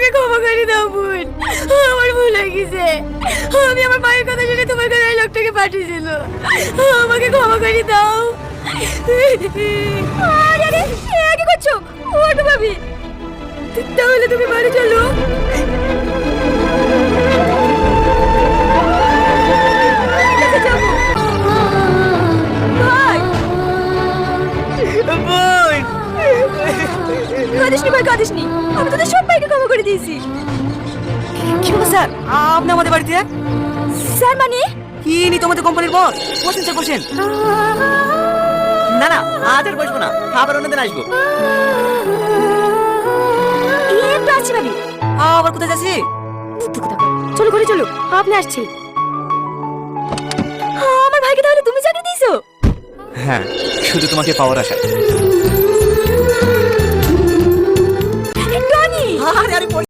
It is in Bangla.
আমাকে ক্ষমা করে দাও বোন, আমার ভুল হয়ে গেছে। আমি আমার মায়ের কথা শুনে তোমার ঘরে ওই লোকটাকে পাঠিয়েছিল। আমাকে ক্ষমা করে দাও। আরে আরে কি করছো? ওটা ভাবি, তাহলে তুমি বাড়ি চলো। ঠিক আছে, যাবো। ভাই বোন, কাঁদিসনি ভাই, কাঁদিসনি। আমি তোদের সবাইকে ক্ষমা করে দিয়েছি। কি হলো স্যার? আপনি আমাদের বাড়িতে? স্যার মানে? ইনি তো আমাদের কোম্পানির বস। বসেন স্যার, বসেন। না না, আজ আর বসবো না, আবার অন্যদিন আসবো। একটু আসছি ভাবি। আবার কোথায় যাচ্ছি? চলো ঘরে চলো, আপনি আসছি। আমার ভাইকে তাহলে তুমি চাকরি দিয়েছো? হ্যাঁ, শুধু তোমাকে পাওয়ার আশা। টনি! আরে আরে